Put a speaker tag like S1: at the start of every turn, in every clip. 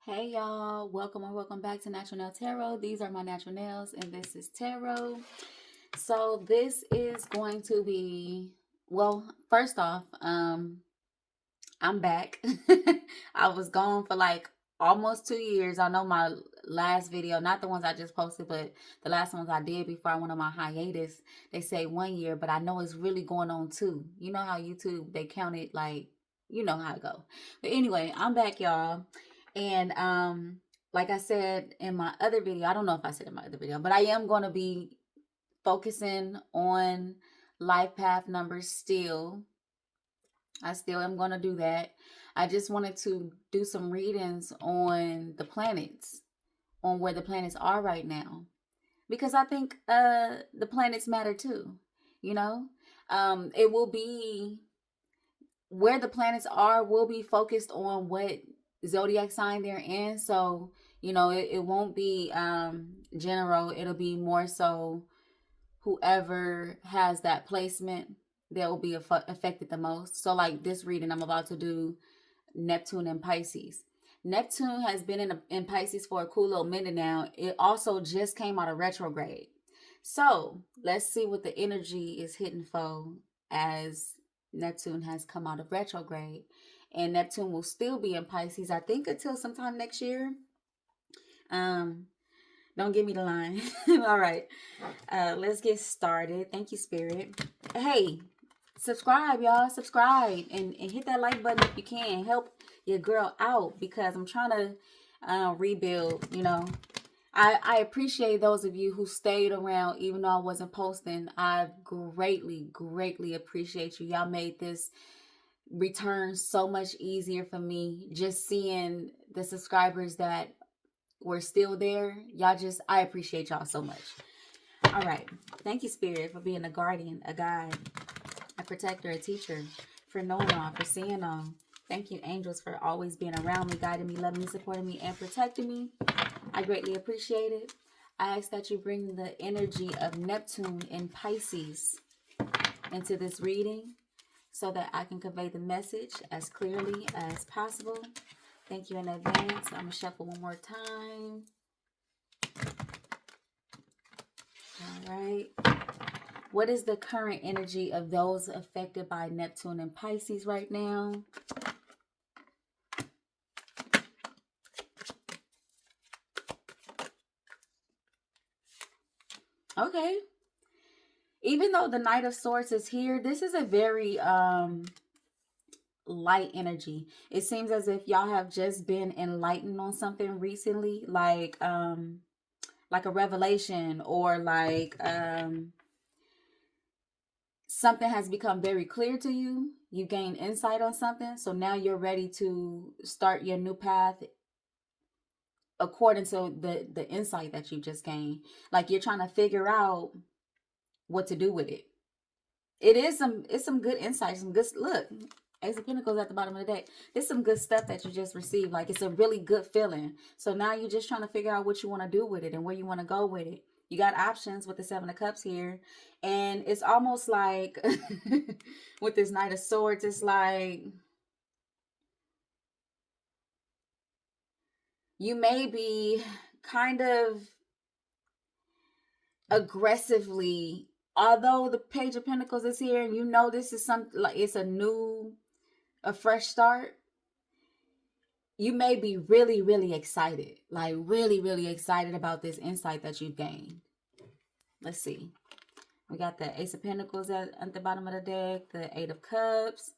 S1: Hey y'all, welcome or welcome back to Natural Nail Tarot. These are my natural nails and this is tarot. So this is going to be, well, first off, I'm back. I was gone for like almost 2 years. I know my last video, not the ones I just posted, but the last ones I did before I went on my hiatus, they say 1 year, but I know it's really going on 2. You know how YouTube, they count it like, you know how it go. But anyway, I'm back, y'all. And like I said in my other video, I don't know if I said in my other video, but I am going to be focusing on life path numbers still. I still am going to do that. I just wanted to do some readings on the planets, on where the planets are right now, because I think the planets matter too. You know, it will be where the planets are will be focused on what zodiac sign they're in. So, it won't be general. It'll be more so whoever has that placement that will be affected the most. So, like this reading, I'm about to do Neptune and Pisces. Neptune has been in Pisces for a cool little minute now. It also just came out of retrograde. So, let's see what the energy is hitting for as Neptune has come out of retrograde. And Neptune will still be in Pisces, I think, until sometime next year. Um, don't give me the line. All right. Let's get started. Thank you, Spirit. Hey, subscribe, y'all. Subscribe and hit that like button if you can. Help your girl out because I'm trying to rebuild, I appreciate those of you who stayed around even though I wasn't posting. I greatly appreciate you. Y'all made this return so much easier for me. Just seeing the subscribers that were still there. I appreciate y'all so much. All right. Thank you, Spirit, for being a guardian, a guide, a protector, a teacher, for knowing all, for seeing all. Thank you, angels, for always being around me, guiding me, loving me, supporting me, and protecting me. I greatly appreciate it. I ask that you bring the energy of Neptune in Pisces into this reading so that I can convey the message as clearly as possible. Thank you in advance. I'm going to shuffle one more time. All right. What is the current energy of those affected by Neptune and Pisces right now? Okay. Even though the Knight of Swords is here, this is a very light energy. It seems as if y'all have just been enlightened on something recently, like a revelation, or like something has become very clear to you. You gain insight on something, so now you're ready to start your new path according to the insight that you just gained. Like you're trying to figure out what to do with it. It's some good insight, some good look. Ace of Pentacles at the bottom of the deck. It's some good stuff that you just received. Like it's a really good feeling. So now you're just trying to figure out what you want to do with it and where you want to go with it. You got options with the Seven of Cups here. And it's almost like with this Knight of Swords, it's like you may be kind of aggressively, although the Page of Pentacles is here and you know this is something like it's a fresh start. You may be really excited, like really excited about this insight that you've gained. Let's see. We got the Ace of Pentacles at the bottom of the deck, the Eight of Cups.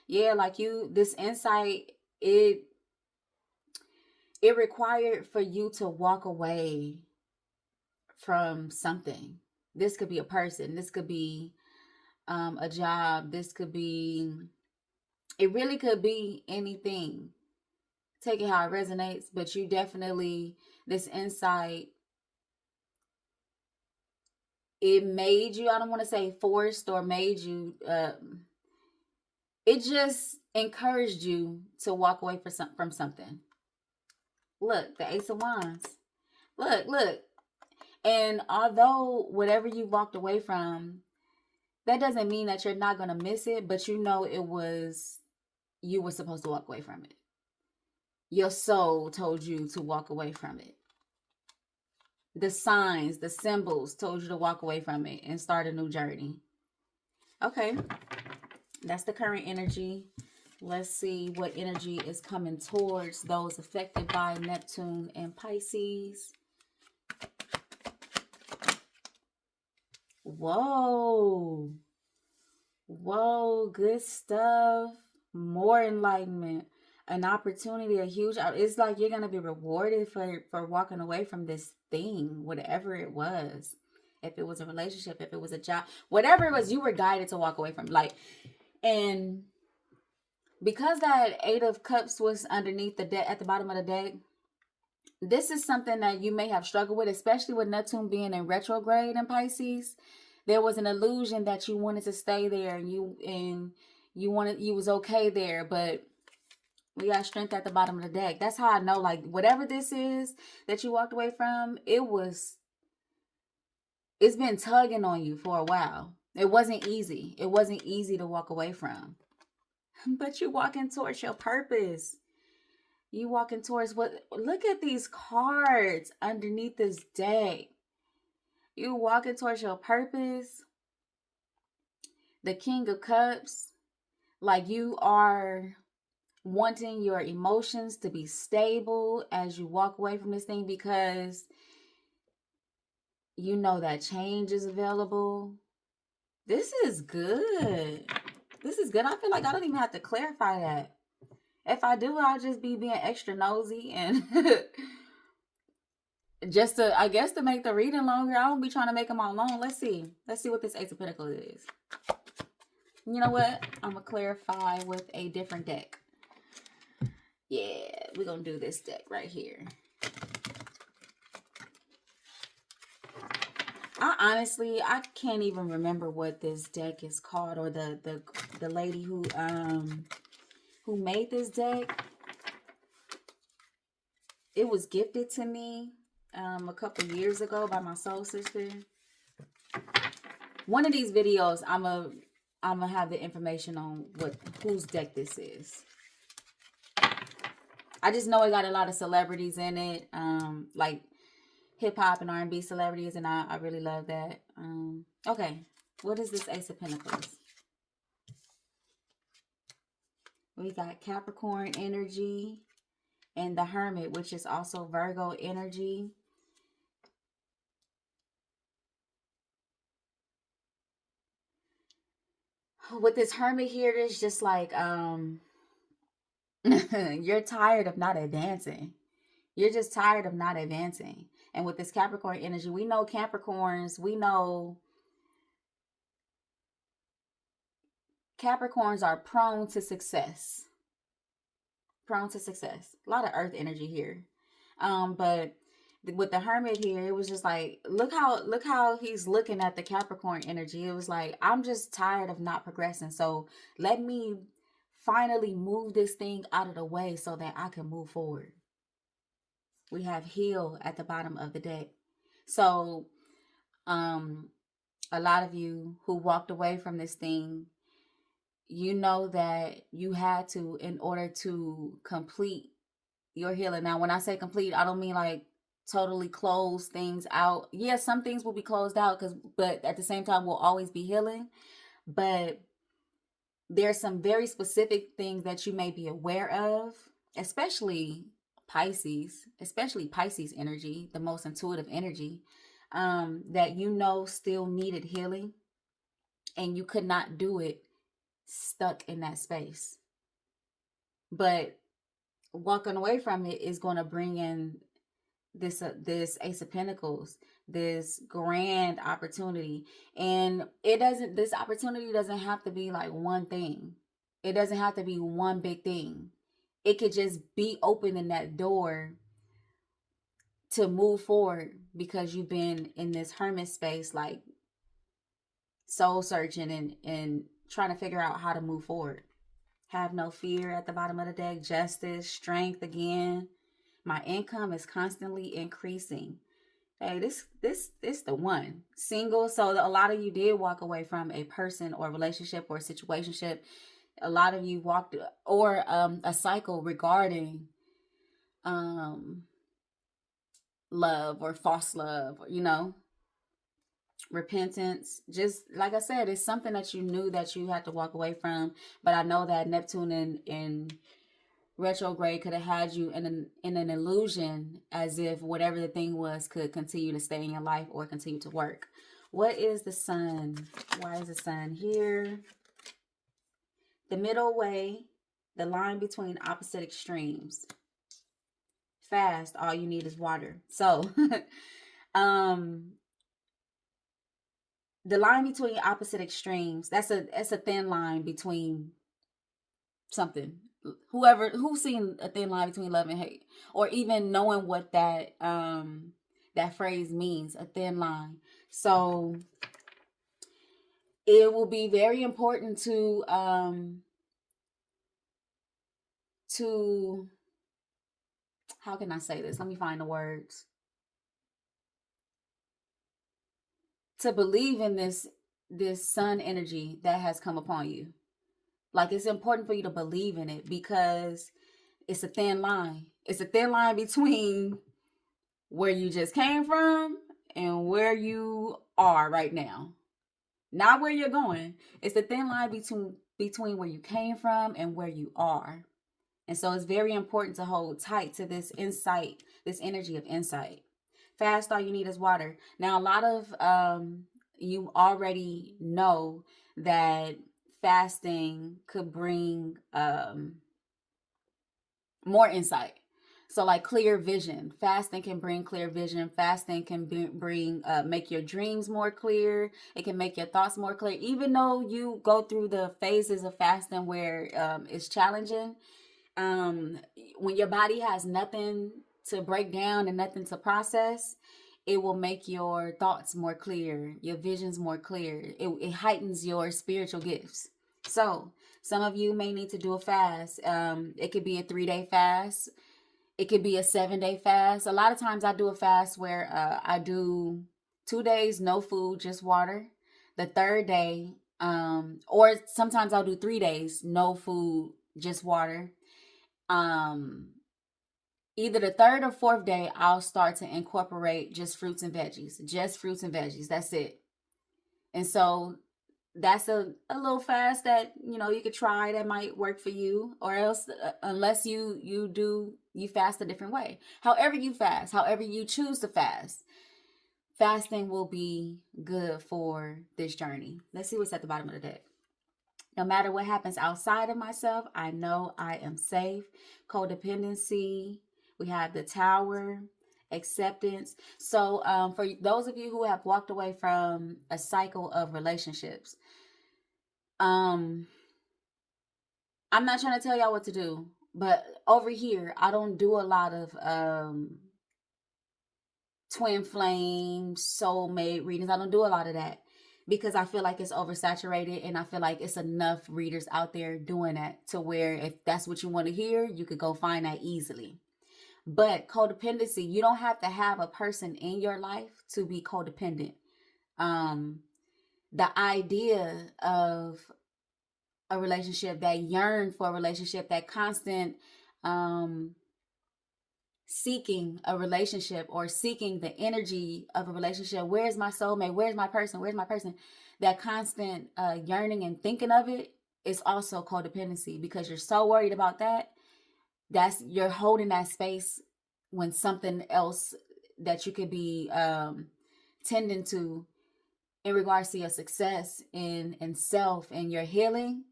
S1: Yeah, like this insight, it required for you to walk away from something. This could be a person. This could be a job. This could be, it really could be anything. Take it how it resonates, but you definitely, this insight, it made you, I don't want to say forced or made you, it just encouraged you to walk away from something. Look, the Ace of Wands. Look. And although whatever you walked away from, that doesn't mean that you're not going to miss it, but you know you were supposed to walk away from it. Your soul told you to walk away from it. The signs, the symbols told you to walk away from it and start a new journey. Okay, that's the current energy. Let's see what energy is coming towards those affected by Neptune and Pisces. Whoa. Whoa, good stuff. More enlightenment. An opportunity, a huge, it's like you're going to be rewarded for walking away from this thing, whatever it was. If it was a relationship, if it was a job, whatever it was, you were guided to walk away from. Like, and because that Eight of Cups was underneath the deck, at the bottom of the deck, this is something that you may have struggled with, especially with Neptune being in retrograde in Pisces. There was an illusion that you wanted to stay there, and you was okay there, but we got strength at the bottom of the deck. That's how I know, like, whatever this is that you walked away from, it's been tugging on you for a while. It wasn't easy. It wasn't easy to walk away from. But you're walking towards your purpose. You walking towards what? Look at these cards underneath this deck. You walking towards your purpose. The King of Cups. Like, you are wanting your emotions to be stable as you walk away from this thing, because you know that change is available. This is good. This is good. I feel like I don't even have to clarify that. If I do, I'll just be being extra nosy and just to, I guess, to make the reading longer. I won't be trying to make them all long. Let's see what this Ace of Pentacles is. You know what? I'm going to clarify with a different deck. Yeah, we're going to do this deck right here. I can't even remember what this deck is called, or the lady who made this deck. It was gifted to me a couple years ago by my soul sister. One of these videos, I'm gonna have the information on whose deck this is. I just know it got a lot of celebrities in it, like hip hop and R&B celebrities, and I really love that. Okay, what is this Ace of Pentacles? We got Capricorn energy and the Hermit, which is also Virgo energy. With this Hermit here, it's just like you're tired of not advancing. You're just tired of not advancing. And with this Capricorn energy, we know Capricorns are prone to success. Prone to success. A lot of earth energy here. But with the Hermit here, it was just like, look how he's looking at the Capricorn energy. It was like, I'm just tired of not progressing. So let me finally move this thing out of the way so that I can move forward. We have heal at the bottom of the deck. So a lot of you who walked away from this thing, you know that you had to, in order to complete your healing. Now, when I say complete, I don't mean like totally close things out. Yes, some things will be closed out, but at the same time, we'll always be healing. But there's some very specific things that you may be aware of, especially Pisces energy, the most intuitive energy, that you know still needed healing, and you could not do it stuck in that space. But walking away from it is going to bring in this Ace of Pentacles, this grand opportunity. And this opportunity doesn't have to be like one thing. It doesn't have to be one big thing. It could just be opening that door to move forward, because you've been in this hermit space, like soul searching and trying to figure out how to move forward. Have no fear at the bottom of the deck. Justice, strength again. My income is constantly increasing. Hey, this the one. Single. So a lot of you did walk away from a person or relationship or situationship. A lot of you walked, or a cycle regarding um love or false love, you know, repentance. Just like I said, it's something that you knew that you had to walk away from. But I know that Neptune in retrograde could have had you in an illusion as if whatever the thing was could continue to stay in your life or continue to work. What is the sun? Why is the sun here? The middle way, the line between opposite extremes. Fast, all you need is water. So um the line between opposite extremes, that's a thin line between something. Who's seen a thin line between love and hate, or even knowing what that phrase means, a thin line. So it will be very important to how can I say this? Let me find the words. To believe in this sun energy that has come upon you. Like, it's important for you to believe in it, because it's a thin line. It's a thin line between where you just came from and where you are right now. Not where you're going. It's a thin line between where you came from and where you are. And so it's very important to hold tight to this insight, this energy of insight. Fast, all you need is water. Now, a lot of you already know that fasting could bring more insight. So, like, clear vision. Fasting can bring clear vision. Fasting can bring make your dreams more clear. It can make your thoughts more clear. Even though you go through the phases of fasting where it's challenging, when your body has nothing to break down and nothing to process, it will make your thoughts more clear, your visions more clear. It heightens your spiritual gifts. So some of you may need to do a fast. It could be a 3-day fast. It could be a 7-day fast. A lot of times I do a fast where I do 2 days, no food, just water. The third day, or sometimes I'll do 3 days, no food, just water. Either the third or fourth day, I'll start to incorporate just fruits and veggies. Just fruits and veggies. That's it. And so that's a little fast that, you know, you could try, that might work for you. Or else, unless you fast a different way. However you fast, however you choose to fast, fasting will be good for this journey. Let's see what's at the bottom of the deck. No matter what happens outside of myself, I know I am safe. Codependency. We have the Tower. Acceptance. So for those of you who have walked away from a cycle of relationships, I'm not trying to tell y'all what to do, but over here, I don't do a lot of twin flame, soulmate readings. I don't do a lot of that, because I feel like it's oversaturated, and I feel like it's enough readers out there doing that to where if that's what you want to hear, you could go find that easily. But codependency, you don't have to have a person in your life to be codependent. The idea of a relationship, that yearn for a relationship, that constant seeking a relationship, or seeking the energy of a relationship. Where's my soulmate? Where's my person? Where's my person? That constant yearning and thinking of it is also codependency, because you're so worried about that. You're holding that space when something else that you could be tending to in regards to your success in self and your healing,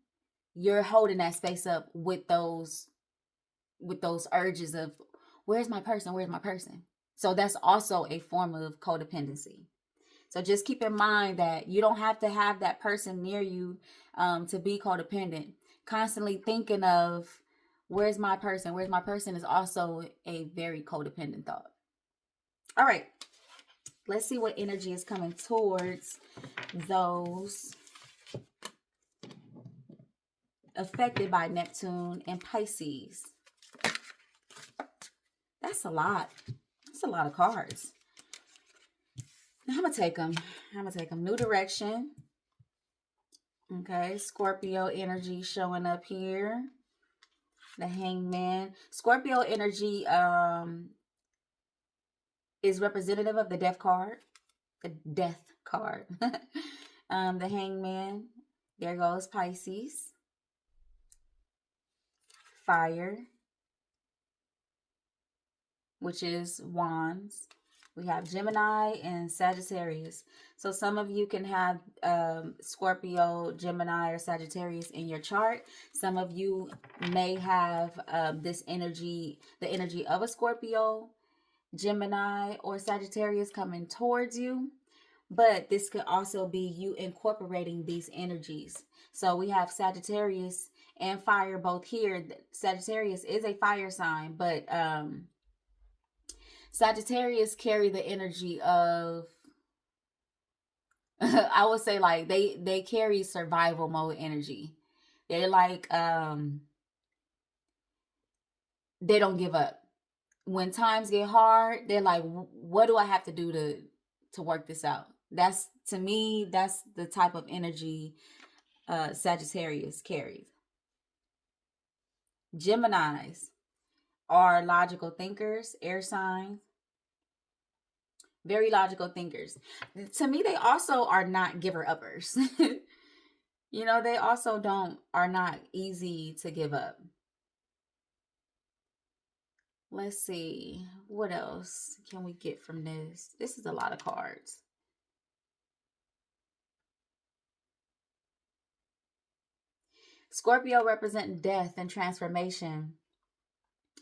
S1: you're holding that space up with those urges of where's my person, where's my person. So that's also a form of codependency. So just keep in mind that you don't have to have that person near you to be codependent. Constantly thinking of where's my person, where's my person is also a very codependent thought. All right, let's see what energy is coming towards those affected by Neptune and Pisces. That's a lot. That's a lot of cards. I'm going to take them. New direction. Okay, Scorpio energy showing up here. The Hangman. Scorpio energy is representative of the death card. The death card. The Hangman. There goes Pisces. Fire, which is Wands. We have Gemini and Sagittarius. So some of you can have Scorpio, Gemini, or Sagittarius in your chart. Some of you may have this energy, the energy of a Scorpio, Gemini, or Sagittarius coming towards you. But this could also be you incorporating these energies. So we have Sagittarius and fire both here. Sagittarius is a fire sign, but Sagittarius carry the energy of I would say like they carry survival mode energy. They're like they don't give up. When times get hard, they're like, what do I have to do to work this out? That's, to me, that's the type of energy Sagittarius carries. Geminis are logical thinkers, air signs, very logical thinkers. To me, they also are not giver uppers. You know, they also are not easy to give up. Let's see, what else can we get from this? This is a lot of cards. Scorpio represent death and transformation.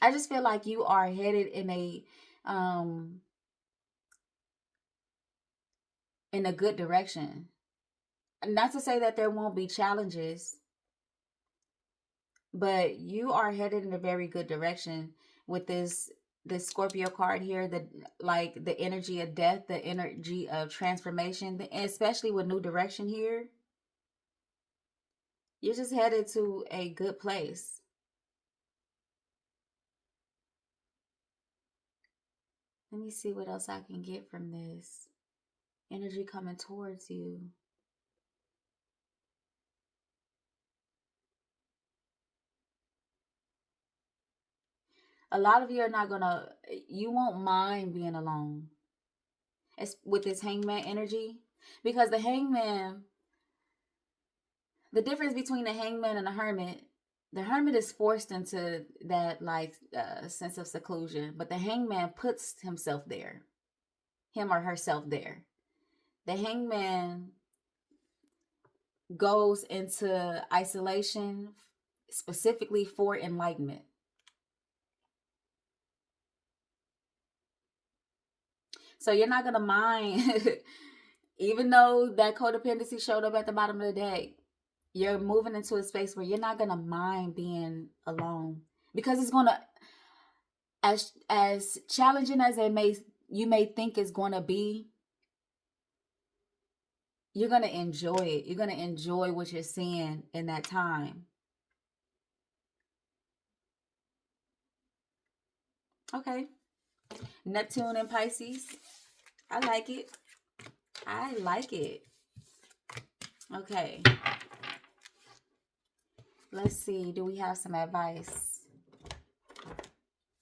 S1: I just feel like you are headed in a good direction. Not to say that there won't be challenges, but you are headed in a very good direction with this Scorpio card here. The energy of death, the energy of transformation, especially with new direction here. You're just headed to a good place. Let me see what else I can get from this. Energy coming towards you. A lot of you are not gonna, you won't mind being alone. It's with this Hangman energy. Because the Hangman, the difference between the Hangman and the hermit is forced into that sense of seclusion, but the Hangman puts himself there, him or herself there. The Hangman goes into isolation specifically for enlightenment. So you're not gonna mind, even though that codependency showed up at the bottom of the deck. You're moving into a space where you're not gonna mind being alone, because it's gonna, as challenging as you may think it's gonna be, you're gonna enjoy it. You're gonna enjoy what you're seeing in that time. Okay, Neptune and Pisces. I like it. I like it. Okay. Let's see. Do we have some advice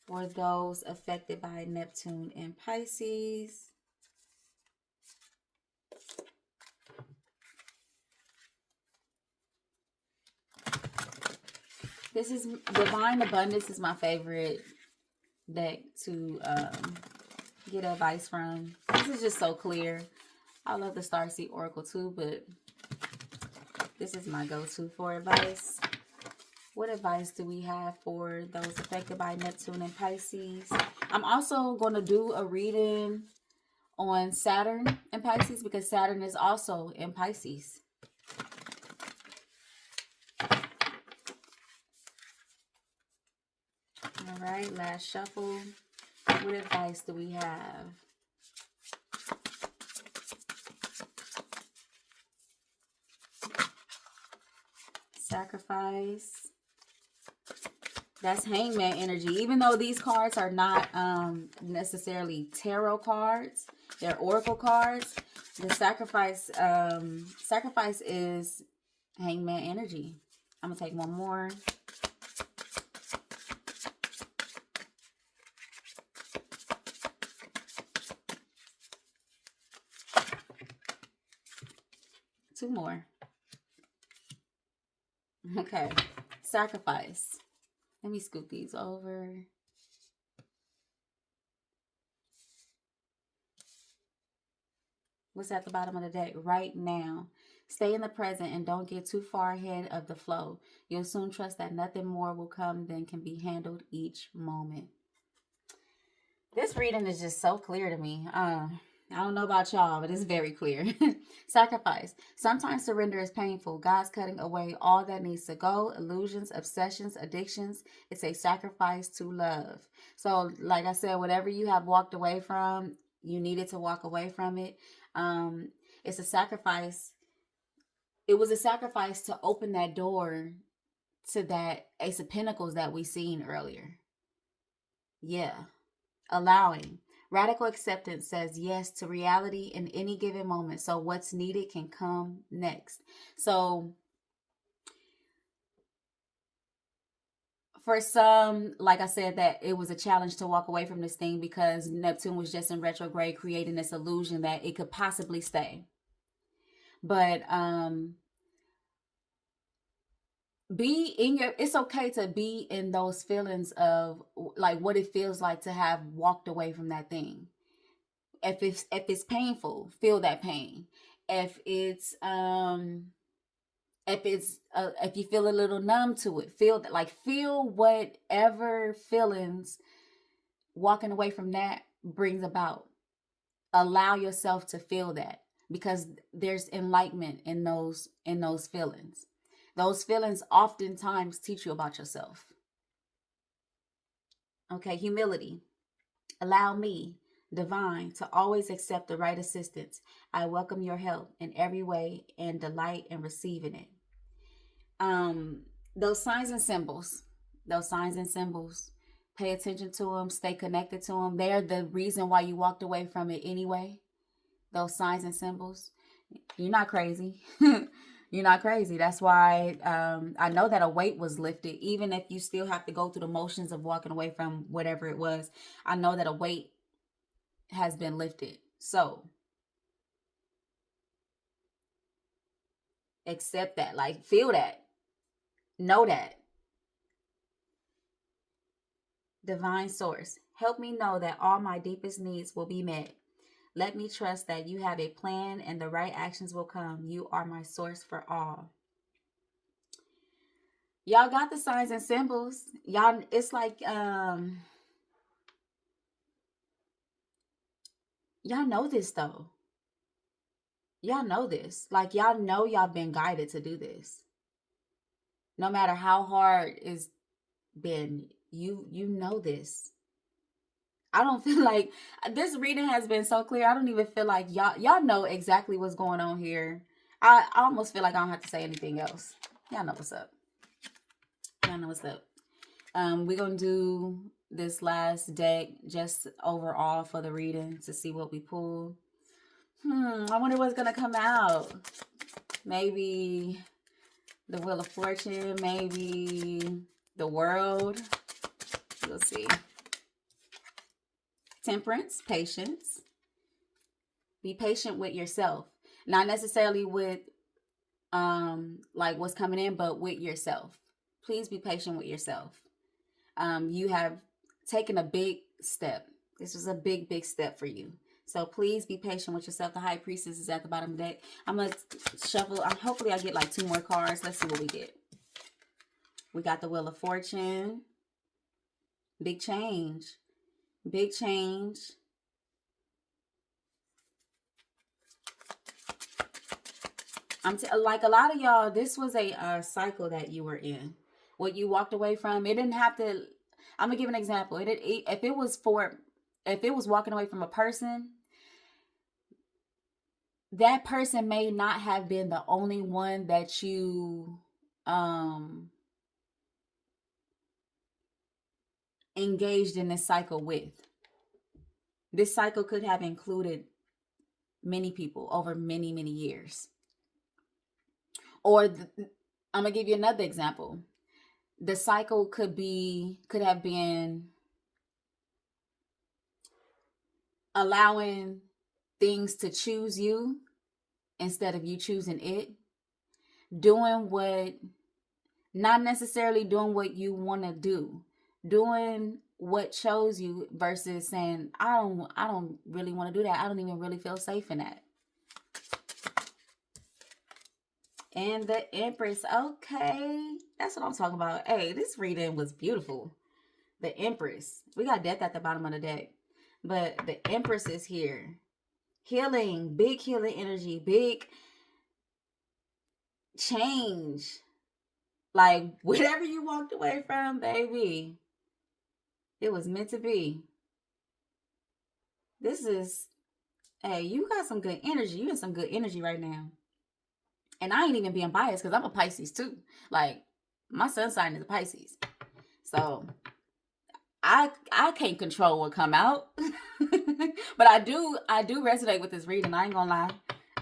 S1: for those affected by Neptune and Pisces? This is Divine Abundance is my favorite deck to get advice from. This is just so clear. I love the Starseed Oracle too, but this is my go-to for advice. What advice do we have for those affected by Neptune and Pisces? I'm also going to do a reading on Saturn and Pisces, because Saturn is also in Pisces. All right, last shuffle. What advice do we have? Sacrifice. That's Hangman energy. Even though these cards are not necessarily tarot cards, they're oracle cards. The sacrifice is Hangman energy. I'm gonna take one more. 2 more. Okay. Sacrifice. Let me scoot these over. What's at the bottom of the deck? Right now. Stay in the present and don't get too far ahead of the flow. You'll soon trust that nothing more will come than can be handled each moment. This reading is just so clear to me. I don't know about y'all, but it's very clear. Sacrifice. Sometimes surrender is painful. God's cutting away all that needs to go, illusions, obsessions, addictions. It's a sacrifice to love. So, like I said, whatever you have walked away from, you needed to walk away from it. It's a sacrifice. It was a sacrifice to open that door to that Ace of Pentacles that we seen earlier. Yeah. Allowing. Radical acceptance says yes to reality in any given moment. So what's needed can come next. So for some, like I said, that it was a challenge to walk away from this thing because Neptune was just in retrograde, creating this illusion that it could possibly stay. But be in your, it's okay to be in those feelings of like what it feels like to have walked away from that thing. If it's painful, feel that pain. If it's if you feel a little numb to it, feel that, like, feel whatever feelings walking away from that brings about. Allow yourself to feel that, because there's enlightenment in those feelings. Those feelings oftentimes teach you about yourself. Okay, humility. Allow me, divine, to always accept the right assistance. I welcome your help in every way and delight in receiving it. Those signs and symbols, pay attention to them, stay connected to them. They're the reason why you walked away from it anyway. Those signs and symbols. You're not crazy. You're not crazy. That's why I know that a weight was lifted, even if you still have to go through the motions of walking away from whatever it was. I know that a weight has been lifted. So accept that, like, feel that, know that. Divine source, help me know that all my deepest needs will be met. Let me trust that you have a plan and the right actions will come. You are my source for all. Y'all got the signs and symbols. Y'all, it's like y'all know this though. Y'all know this. Like, y'all know y'all been guided to do this. No matter how hard it's been, you know this. I don't feel like this reading has been so clear. I don't even feel like y'all know exactly what's going on here. I almost feel like I don't have to say anything else. Y'all know what's up. Y'all know what's up. We're gonna do this last deck just overall for the reading to see what we pull. I wonder what's gonna come out. Maybe the Wheel of Fortune, maybe the World. We'll see. Temperance, patience. Be patient with yourself. Not necessarily with like what's coming in, but with yourself. Please be patient with yourself. You have taken a big step. This was a big, big step for you. So please be patient with yourself. The High Priestess is at the bottom of the deck. I'm going to shuffle. Hopefully I get like 2 more cards. Let's see what we get. We got the Wheel of Fortune. Big change. Big change. Like a lot of y'all, this was a cycle that you were in. What you walked away from, it didn't have to. I'm gonna give an example. If it was walking away from a person, that person may not have been the only one that you engaged in this cycle with. This cycle could have included many people over many, many years. Or I'm gonna give you another example. The cycle could have been allowing things to choose you instead of you choosing it. Doing what, not necessarily doing what you want to do, doing what chose you versus saying, I don't really want to do that. I don't even really feel safe in that. And the Empress. Okay. That's what I'm talking about. Hey, this reading was beautiful. The Empress. We got death at the bottom of the deck. But the Empress is here. Healing. Big healing energy. Big change. Like, whatever you walked away from, baby, it was meant to be. This is, hey, you got some good energy. You in some good energy right now. And I ain't even being biased because I'm a Pisces too. Like, my sun sign is a Pisces. So I can't control what come out. But I do resonate with this reading. I ain't gonna lie.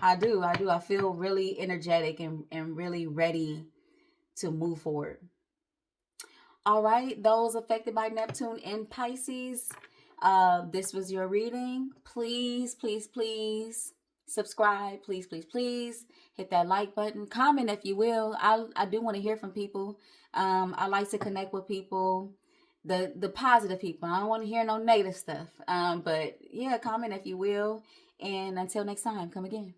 S1: I do. I feel really energetic and really ready to move forward. All right, those affected by Neptune in Pisces, this was your reading. Please, please, please subscribe. Please, please, please hit that like button. Comment if you will. I do want to hear from people. I like to connect with people, the positive people. I don't want to hear no negative stuff. But yeah, comment if you will. And until next time, come again.